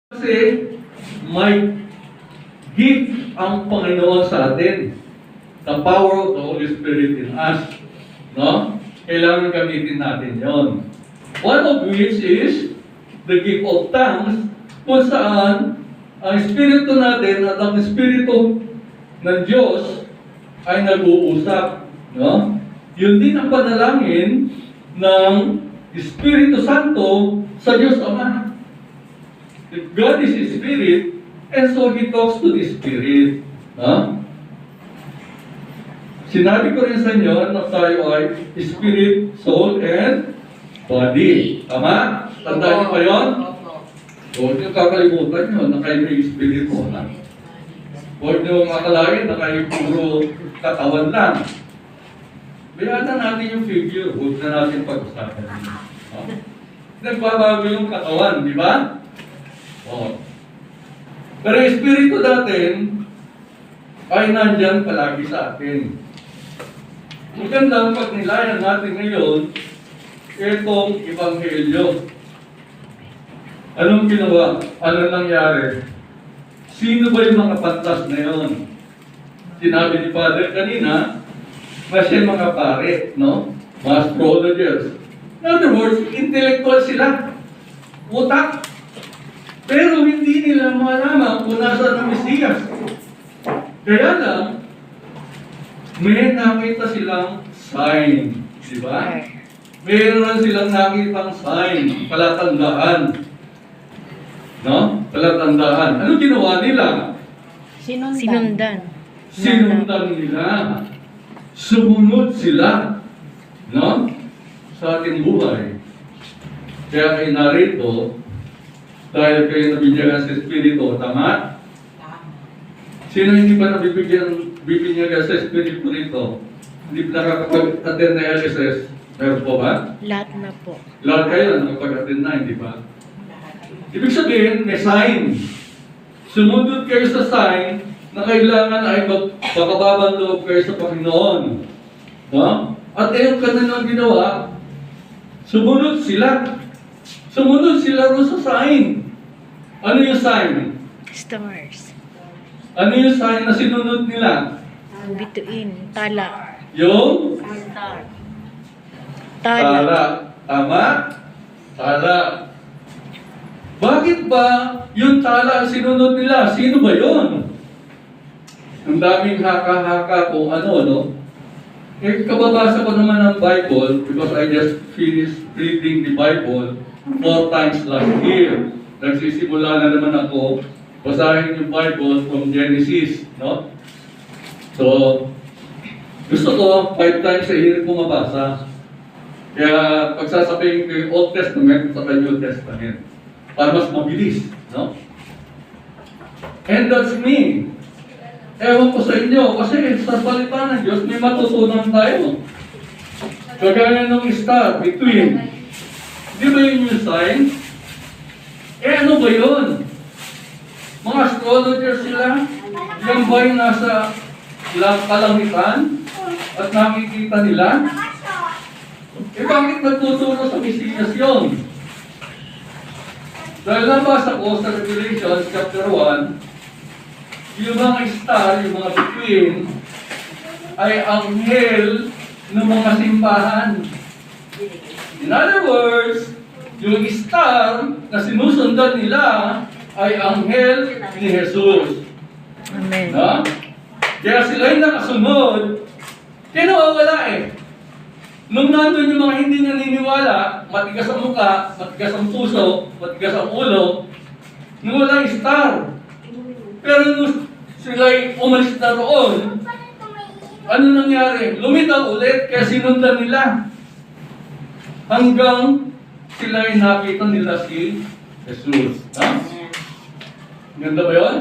Kasi may gift ang Panginoon sa atin. The power of the Holy Spirit in us. No? Kailangan gamitin natin yon. One of which is the gift of tongues, kung saan ang Espiritu natin at ang Espiritu ng Diyos ay nag-uusap. No? Yun din ang panalangin ng Espiritu Santo sa Diyos Ama. If God is a Spirit, and so He talks to the Spirit. Sinabi ko rin sa inyo na tayo ay Spirit, Soul, and Body. Tama? Tandaan niyo pa yun? Huwag niyo kakalimutan yun na kayo may Spirit mo. Huwag niyo makalain na kayo puro katawan lang. Bayaan na natin yung figure. Huwag na natin pag-usapan. Nagbabago yung katawan, di ba? Pero yung Espiritu natin ay nandyan palagi sa atin. Magandang pag nilayan natin ngayon itong Ebanghelyo. Anong ginawa? Ano nangyari? Sino ba yung mga pantas na yun? Sinabi ni Father kanina na siya mga pare, no? Mga astrologers. In other words, intellectual sila. Utak. Pero hindi nila malaman kung nasa ng Mesiyas. Kaya lang, may nakita silang sign. Di ba? Mayroon silang nakitang sign, palatandaan. No? Palatandaan. Ano ginawa nila? Sinundan. Sinundan nila. Sumunod sila. No? Sa ating buhay. Kaya kayo narito, dahil kayo nabibigyan sa Espiritu, tama? Sino hindi pa bibigyan sa Espiritu nito? Hindi pa nakakapag-attend na LSS? Meron po ba? Lahat na po. Lahat kayo nakapag-attend na, hindi ba? Ibig sabihin, may sign. Sumunod kayo sa sign na kailangan ay magpakababang loob kayo sa Panginoon. No? At yung kanilang ginawa, sumunod sila. Sumunod sila rin sa sign. Ano yung sign? Stars. Ano yung sign na sinunod nila? Bituin. Tala. Yung? Tala. Tala. Tama? Tala. Bakit ba yung tala ang sinunod nila? Sino ba yun? Ang daming haka-haka kung ano, no? Eh, kababasa ko naman ng Bible because I just finished reading the Bible 4 times last year. Nagsisimula na naman ako basahin yung Bible from Genesis, no? So, gusto ko 5 times sa year ko mabasa. Kaya pagsasabihin ko yung Old Testament sa New Testament para mas mabilis, no? And that's me. Ewan ko sa inyo, kasi sa salita ng Diyos may matutunan tayo. Kagaya ng star, between. Di ba yun yung sign? Eh ano ba yun? Mga astrologers sila, yan ba yung nasa kalangitan at nakikita nila? Eh bakit nagtuturo sa Mesiyas yun? Dahil nabasa ko sa Revelation chapter 1, yung mga star, yung mga between, ay anghel ng mga simbahan. In other words, yung star na sinusundan nila ay anghel ni Jesus. Amen. No? Kaya sila'y nakasunod, kaya nawawala eh. Nung nandun yung mga hindi naniniwala, matigas ang mukha, matigas ang puso, matigas ang ulo, nung wala yung star. Pero nung sila'y umalis na roon, ano nangyari? Lumitaw ulit, kaya sinundan nila. Hanggang sila'y nakita nila si Jesus. Ha? Ganda ba yun?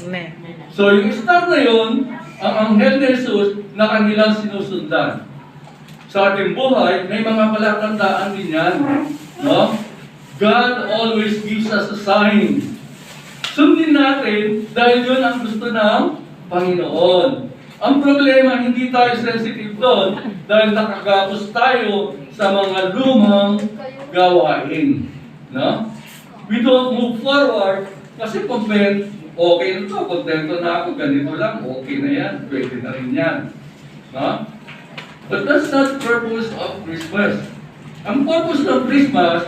Amen. So yung star na yun, ang anghel ni Jesus na kanilang sinusundan. Sa ating buhay, may mga palatandaan din yan. No? God always gives us a sign. Sundin natin dahil yun ang gusto ng Panginoon. Ang problema, hindi tayo sensitive doon dahil nakagapos tayo sa mga lumang gawain. No? We don't move forward Kasi okay na to, kontento na ako, ganito lang, okay na yan, pwede na rin yan. No? But that's not the purpose of Christmas. Ang purpose ng Christmas,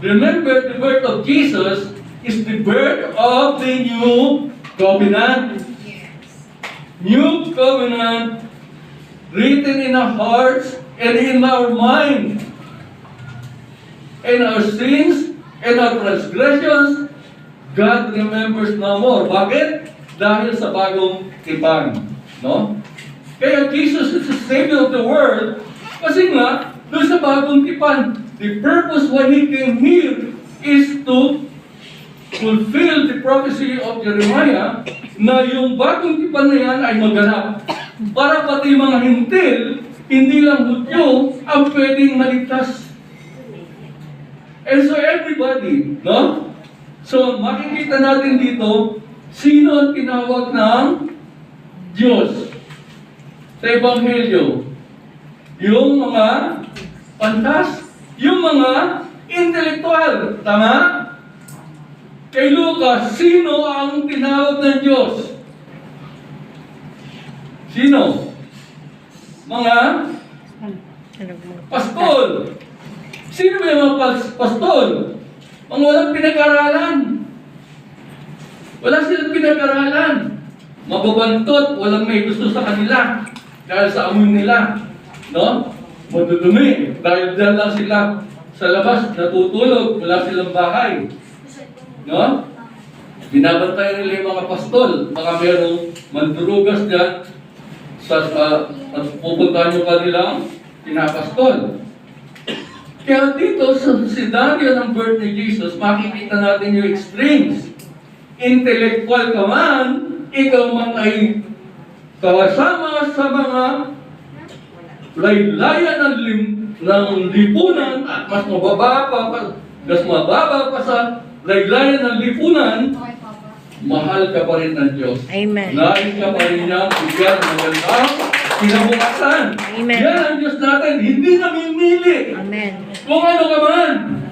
remember the birth of Jesus is the birth of the new covenant. New covenant written in our hearts and in our mind. And our sins and our transgressions, God remembers no more. Bakit? Dahil sa bagong tipan. No? Kaya Jesus is the Savior of the world kasi nga, doon sa bagong tipan, the purpose why He came here is to fulfill the prophecy of Jeremiah na yung bagong tipan na yan ay maganap. Para pati mga hintil, hindi lang Hudyo ang pwedeng maligtas. And so everybody, no? So makikita natin dito, sino ang tinawag ng Diyos sa Ebanghelyo? Yung mga pantas, yung mga intelektual, tama? Kay Lucas, sino ang tinawag ng Diyos? Sino? Mga pastol. Sino ba yung mga pastol? Mga walang pinag-aralan. Wala silang pinag-aralan. Mababantot, walang may gusto sa kanila. Dahil sa amoy nila. No? Madudumi. Dahil dyan lang sila sa labas, natutulog, wala silang bahay. No? Binabantay nila yung mga pastol. Baka merong mandurugas dyan at pupuntahan yung kanilang pinapastol. Kaya dito sa senaryo ng birth ni Jesus, makikita natin yung extremes. Intellectual ka man, ikaw man ay kasama sa mga laylayan ng lipunan at mas mababa pa sa laylayan ng lipunan, mahal ka pa rin ng Diyos. Amen. Nais ka pa rin niya bigyan ng magandang kinabukasan. Amen. Yan ang Diyos natin, hindi namimili. Amen. Kung ano ka man.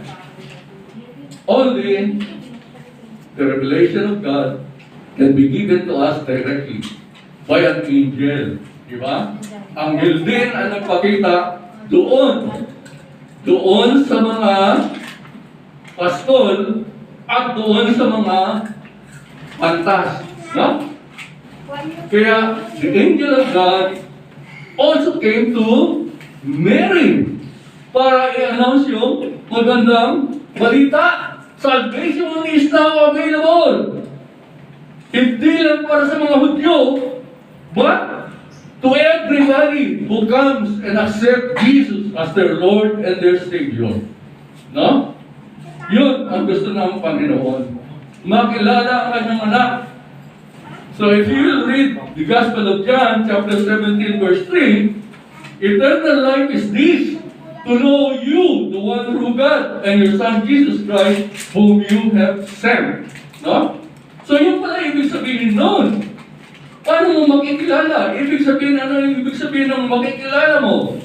Only the revelation of God can be given to us directly by an angel. Di ba? Anghel din ang nagpakita doon. Doon sa mga pastol at doon sa mga pantas. No? Kaya the angel of God also came to Mary para i-announce yung magandang balita. Salvation is now available. Hindi lang para sa mga Hudyo, but to everybody who comes and accept Jesus as their Lord and their Savior. No? Yun ang gusto ng Panginoon. Makilala ang kanyang anak. So if you will read the Gospel of John, chapter 17, verse 3, eternal life is this, to know you, the one true God, and your Son Jesus Christ, whom you have sent. No? So yun pala ibig sabihin nun. Paano mo makikilala? Ibig sabihin, ano yung ibig sabihin ng makikilala mo?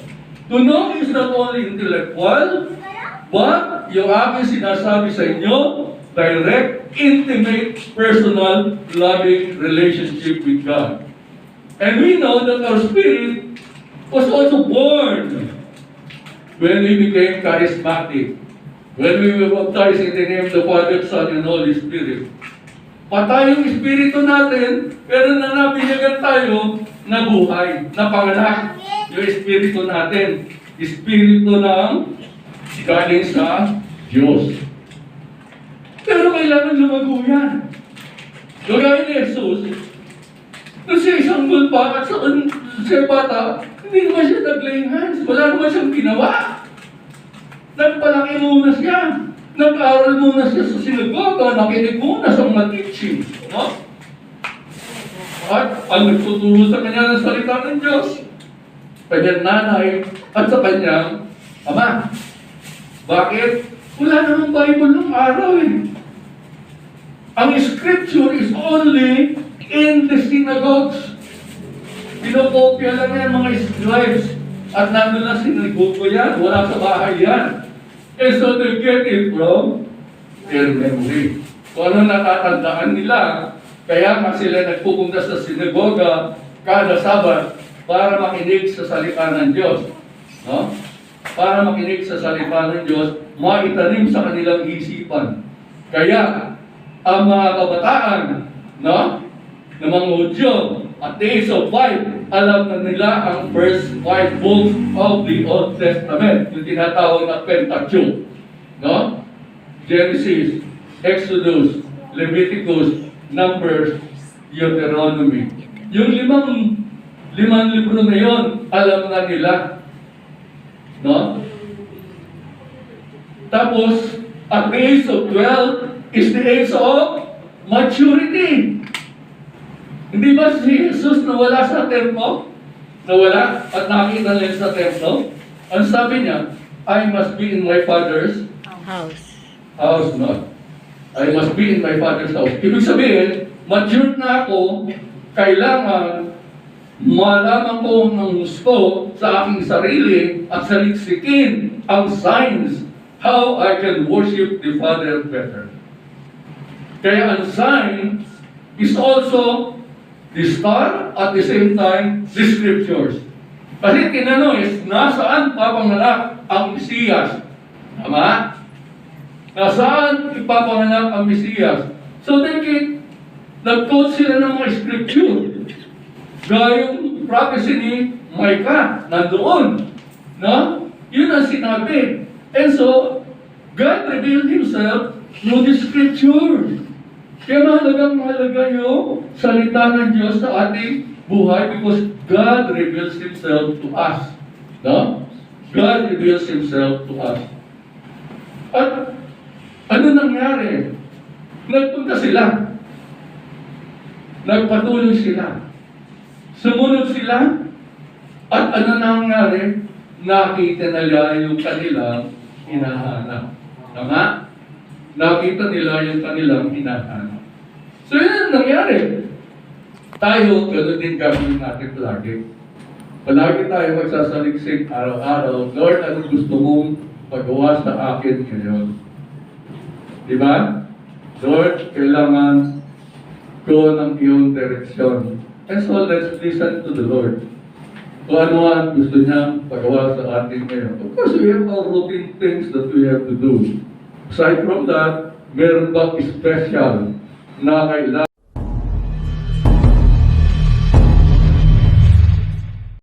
To know is not only intellectual, but yung aking sinasabi sa inyo, direct, intimate, personal, loving relationship with God. And we know that our spirit was also born when we became charismatic. When we were baptized in the name of the Father, Son, and Holy Spirit. Patay yung espiritu natin, pero na nabinyagan tayo na buhay, na panganak yung espiritu natin. Espiritu ng galing sa Diyos. Pero kailangan lumago yan. Gagaya ni Jesus, nung siya isang mulpa at sa bata, hindi naman siya nag-laying hands. Wala naman siyang ginawa. Nagpalaki muna siya. Nag-aaral muna siya sa sinagoga. Nakinig muna sa mga teaching. No? At ang nagtuturo sa kanya ng salita ng Diyos, kanyang nanay at sa kanyang ama. Bakit? Wala namang Bible ng araw eh. Ang scripture is only in the synagogues. Pinokopya lang yan mga scribes. At nandun na sinagogo yan. Wala sa bahay yan. And so they get it from their memory. kung ano natatandaan nila. Kaya nga sila nagpupunta sa sinagoga kada Sabat para makinig sa salita ng Diyos. No? Para makinig sa salita ng Diyos, maitanim sa kanilang isipan. Kaya, ang mga kabataan, no? ng mga Hudyo, at the age of 5, alam na nila ang first 5 books of the Old Testament, yung tinatawag na Pentateuch. No? Genesis, Exodus, Leviticus, Numbers, Deuteronomy. Yung limang libro na yon, alam na nila. No? Tapos, at the age of 12 is the age of maturity. Hindi ba si Jesus nawala sa templo? Nawala at nakita niya sa templo? Ang sabi niya, I must be in my Father's house, no? I must be in my Father's house. Ibig sabihin, matured na ako, kailangan malaman ko ng gusto sa aking sarili at saliksikin ang signs how I can worship the Father better. Kaya ang sign is also the star at the same time the scriptures. Kasi tinanong is, nasaan papanganak ang Mesiyas? Tama? Nasaan ipapanganak ang Mesiyas? So nag-quote sila ng mga scripture. Gaya yung prophecy ni Micah, nandoon. No? Yun ang sinabi. And so, God revealed Himself through the scripture. Kaya mahalaga yung salita ng Diyos sa ating buhay because God reveals Himself to us. No? God reveals Himself to us. At ano nangyari? Nagpunta sila. Nagpatuloy sila. Sumunod sila. At ano nangyari? Nakita nila yung kanilang hinahanap. Tama? Nakita nila yung kanilang hinahanap. So yun ang nangyari. Tayo, gano'n din gagawin natin palagi. Palagi tayo magsasaliksik araw-araw, Lord, anong gusto mong pagawa sa akin ngayon? Diba? Lord, kailangan ko ng iyong direksyon. And so let's listen to the Lord. Kung ano ang gusto niya pagawa sa atin ngayon. Of course, we have our routine things that we have to do. Aside from that, meron bang special na kailangan